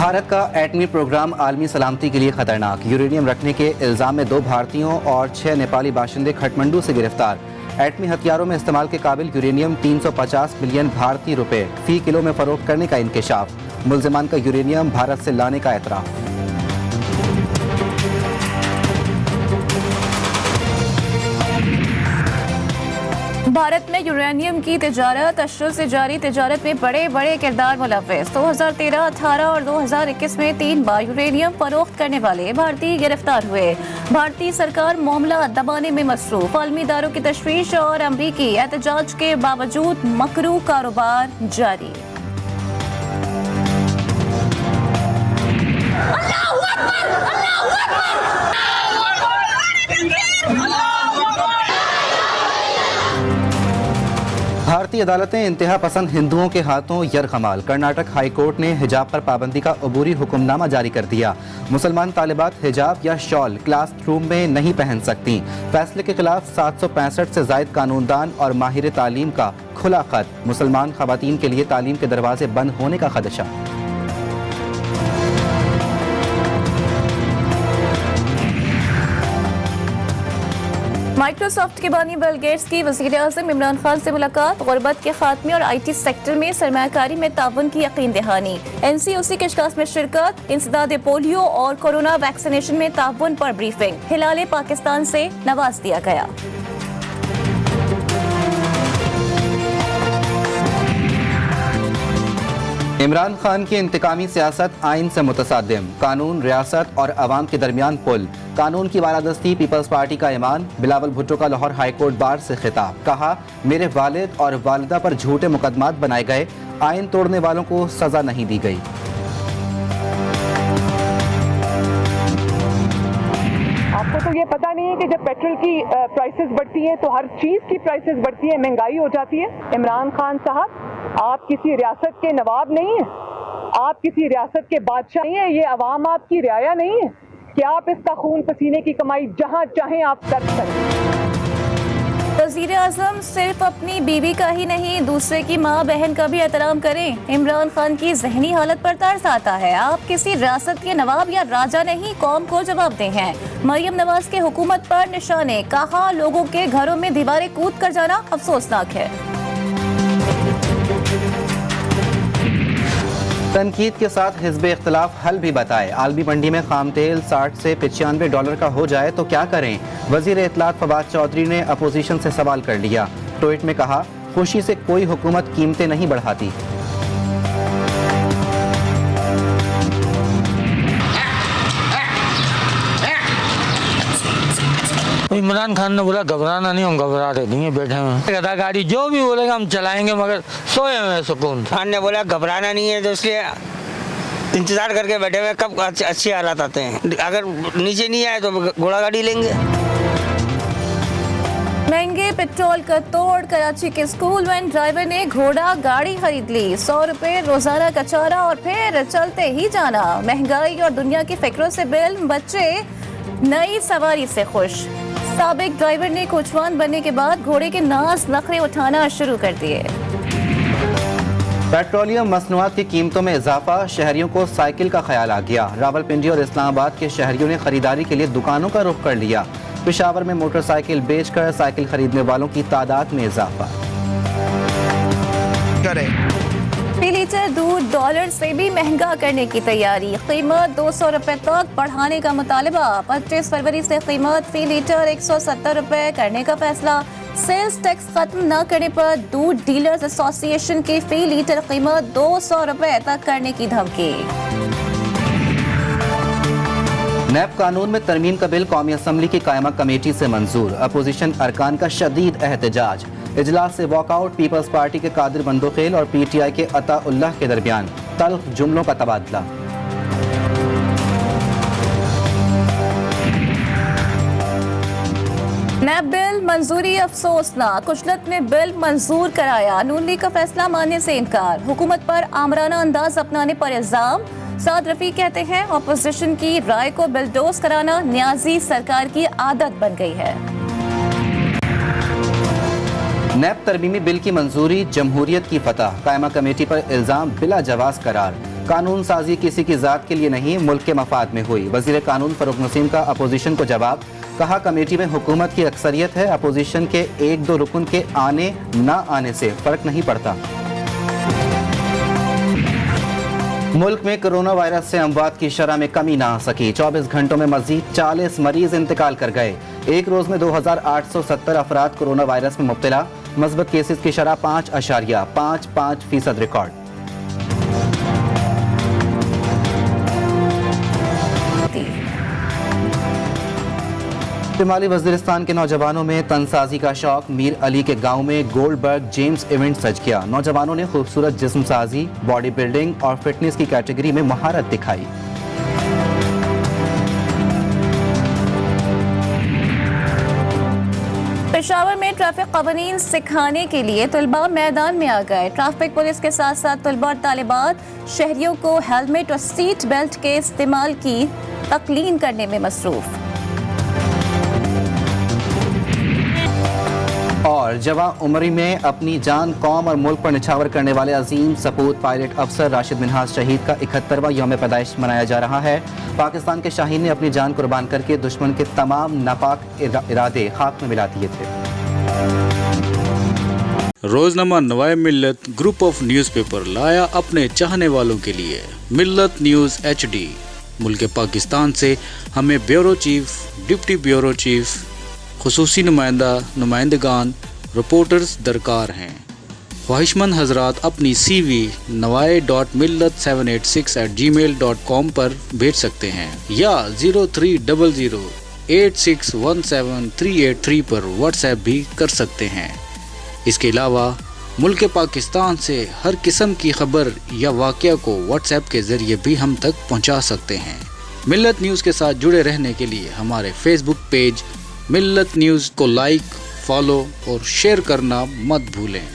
भारत का एटमी प्रोग्राम आलमी सलामती के लिए खतरनाक। यूरेनियम रखने के इल्जाम में 2 भारतीयों और 6 नेपाली बाशिंदे खटमंडू से गिरफ्तार। एटमी हथियारों में इस्तेमाल के काबिल यूरेनियम 350 मिलियन भारतीय रुपए फी किलो में फरोख्त करने का इंकशाफ। मुल्जिमान का यूरेनियम भारत से लाने का एतराफ़। भारत में यूरेनियम की तिजारत अशुरू से जारी तिजारत में बड़े बड़े किरदार मुलव्वस। 2013, 18 और 2021 में 3 बार यूरेनियम फरोख्त करने वाले भारतीय गिरफ्तार हुए। भारतीय सरकार मामला दबाने में मसरूफ। आलमी इदारों की तशवीश और अमरीकी एहतजाज के बावजूद मकरू कारोबार जारी। भारतीय अदालतें इंतहा पसंद हिंदुओं के हाथों यरगमाल। कर्नाटक हाई कोर्ट ने हिजाब पर पाबंदी का अबूरी हुक्मनामा जारी कर दिया। मुसलमान तालिबात हिजाब या शॉल क्लासरूम में नहीं पहन सकती। फैसले के खिलाफ 765 से जायद कानूनदान और माहिर तालीम का खुला खत। मुसलमान खवातीन के लिए तालीम के दरवाजे बंद होने का खदशा। माइक्रोसॉफ्ट के बानी बिल गेट्स की वज़ीर-ए-आज़म इमरान खान से मुलाकात। गुर्बत के खात्मे और IT सेक्टर में सरमायाकारी में ताउन की यकीन दहानी। NCOC के इजलास में शिरकत। इंसदाद पोलियो और कोरोना वैक्सीनेशन में ताउन पर ब्रीफिंग। हिलाल पाकिस्तान से नवाज दिया गया। इमरान खान की इंतकामी सियासत आइन से मुतसादिम। कानून, रियासत और अवाम के दरमियान पुल। कानून की बालादस्ती पीपल्स पार्टी का ईमान। बिलावल भुट्टो का लाहौर हाई कोर्ट बार से खिताब। कहा, मेरे वालिद और वालिदा पर झूठे मुकदमात बनाए गए। आइन तोड़ने वालों को सजा नहीं दी गई। आपको तो ये पता नहीं है कि जब पेट्रोल की प्राइसेस बढ़ती हैं तो हर चीज की प्राइसेस बढ़ती है, महंगाई हो जाती है। इमरान खान साहब, आप किसी रियासत के नवाब नहीं है, आप किसी रियासत के बादशाह नहीं है, ये अवाम आपकी रियाया नहीं है कि आप इसका खून पसीने की कमाई जहां चाहें आप कर सकते। वज़ीर-ए-आज़म सिर्फ अपनी बीवी का ही नहीं, दूसरे की माँ बहन का भी एहतराम करें। इमरान खान की जहनी हालत पर तरस आता है। आप किसी रियासत के नवाब या राजा नहीं, कौम को जवाबदेह हैं। मरियम नवाज के हुकूमत पर निशाने। कहा, लोगों के घरों में दीवारें कूद कर जाना अफसोसनाक है। तनकीद के साथ हिज़्ब इख्तिलाफ हल भी बताए। आलमी मंडी में खाम तेल 60 से $95 का हो जाए तो क्या करें। वज़ीर इत्तलात फवाद चौधरी ने अपोजिशन से सवाल कर लिया। ट्वीट में कहा, खुशी से कोई हुकूमत कीमतें नहीं बढ़ाती। इमरान खान ने बोला घबराना नहीं, हम घबरा रहे नहीं, बैठे हुए गधा गाड़ी जो भी बोलेगा हम चलाएंगे, मगर सोए हुए सुकून। खान ने बोला घबराना नहीं है, तो इसलिए इंतजार करके बैठे हुए कब अच्छी हालात आते हैं। अगर नीचे नहीं आए तो घोड़ा गाड़ी लेंगे। महंगे पेट्रोल का तोड़। कराची के स्कूल वैन ड्राइवर ने घोड़ा गाड़ी खरीद ली। 100 रुपए रोजाना का चारा और फिर चलते ही जाना। महंगाई और दुनिया की फिक्रों से बिल, बच्चे नई सवारी से खुश। साबिक ड्राइवर ने कोचवान बनने के बाद घोड़े के नाज नखरे उठाना शुरू कर दिए। पेट्रोलियम मसनूआत की कीमतों में इजाफा। शहरियों को साइकिल का ख्याल आ गया। रावलपिंडी और इस्लामाबाद के शहरियों ने खरीदारी के लिए दुकानों का रुख कर लिया। पेशावर में मोटरसाइकिल बेचकर साइकिल खरीदने वालों की तादाद में इजाफा। फी लीटर दूध डॉलर से भी महंगा करने की तैयारी। कीमत 200 रुपए तक बढ़ाने का मुतालबा। 25 फरवरी से कीमत फी लीटर 170 रुपए करने का फैसला। सेल्स टैक्स खत्म न करने पर दूध डीलर्स एसोसिएशन की फी लीटर कीमत 200 रुपए तक करने की धमकी। नैब कानून में तरमीम का बिल कौमी असम्बली की कायमा कमेटी से मंजूर। अपोजिशन अरकान का शदीद एहतजाज। इजलास से वॉकआउट। पीपल्स पार्टी के कादिर बंदोखेल और PTI के अताउल्लाह के दरमियान तल्ख जुमलों का तबादला। नैब बिल मंजूरी अफसोसनाक। कुचलत ने बिल मंजूर कराया। नून लीग का फैसला मानने से इनकार। हुकूमत पर आमराना अंदाज अपनाने पर इल्जाम। साद रफीक कहते हैं, अपोजिशन की राय को बिलडोज कराना न्याजी सरकार की आदत बन गई है। नैब तरमीमी बिल की मंजूरी, जमहूरियत की फतह, कायमा कमेटी पर इल्जाम बिला जवाज करार। कानून साजी किसी की जात के लिए नहीं, मुल्क के मफाद में हुई। वजीर कानून फरूक नसीम का अपोजिशन को जवाब, कहा कमेटी में हुकूमत की अक्सरियत है, अपोजिशन के 1-2 रुकन के आने ना आने से फर्क नहीं पड़ता। मुल्क में कोरोना वायरस से अमवात की शरह में कमी ना आ सकी। 24 घंटों में मजीद 40 मरीज इंतकाल कर गए। एक रोज में 2870 अफराद कोरोना वायरस में मुब्तला। मस्बत केसेस की शरह 5.55% रिकॉर्ड। शुमाली वज़ीरिस्तान के नौजवानों में तनसाजी का शौक। मीर अली के गांव में गोल्डबर्ग जेम्स इवेंट सज गया। नौजवानों ने खूबसूरत जिस्म साजी, बॉडी बिल्डिंग और फिटनेस की कैटेगरी में महारत दिखाई। पेशावर में ट्रैफिक कवानीन सिखाने के लिए तलबा मैदान में आ गए। ट्रैफिक पुलिस के साथ साथ तलबा और तालिबात शहरियों को हेलमेट और सीट बेल्ट के इस्तेमाल की तकलीन करने में मसरूफ। और जवां उमरी में अपनी जान, कौम और मुल्क पर निछावर करने वाले अजीम सपूत पायलट अफसर राशिद मिन्हाज शहीद का 71वां यौम पैदाइश मनाया जा रहा है। पाकिस्तान के शाहीन ने अपनी जान कुर्बान करके दुश्मन के तमाम नापाक इरादे खाक में मिला दिए थे। रोजनामा नवाए मिल्लत ग्रुप ऑफ न्यूज़पेपर लाया अपने चाहने वालों के लिए मिल्लत न्यूज़ HD। मुल्क पाकिस्तान से हमें bureau chief, deputy bureau chief, खुसूसी नुमाइंदगान, रिपोर्टर्स दरकार हैं। ख्वाहिशमंद हजरात अपनी CV nawai.millat786@gmail.com पर भेज सकते हैं या 0300861738 पर व्हाट्सएप भी कर सकते हैं। इसके अलावा मुल्क पाकिस्तान से हर किस्म की खबर या वाक़या को व्हाट्सएप के ज़रिए भी हम तक पहुंचा सकते हैं। मिल्लत न्यूज़ के साथ जुड़े रहने के लिए हमारे फेसबुक पेज मिल्लत न्यूज़ को लाइक, फॉलो और शेयर करना मत भूलें।